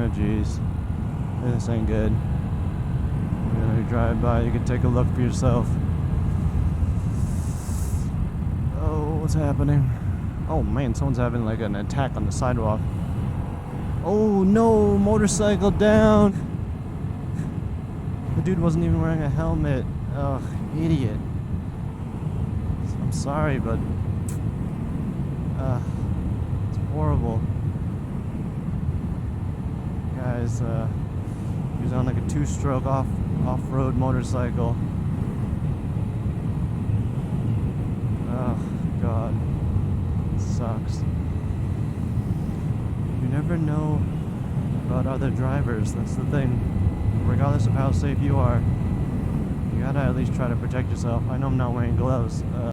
Oh jeez, this ain't good. You drive by, you can take a look for yourself. Oh, what's happening? Oh man, someone's having like an attack on the sidewalk. Oh no, motorcycle down. The dude wasn't even wearing a helmet. Ugh, idiot. I'm sorry, but it's horrible. Guys, he was on like a two-stroke off-road motorcycle. Oh God, it sucks. You never know about other drivers. That's the thing. Regardless of how safe you are, you gotta at least try to protect yourself. I know I'm not wearing gloves.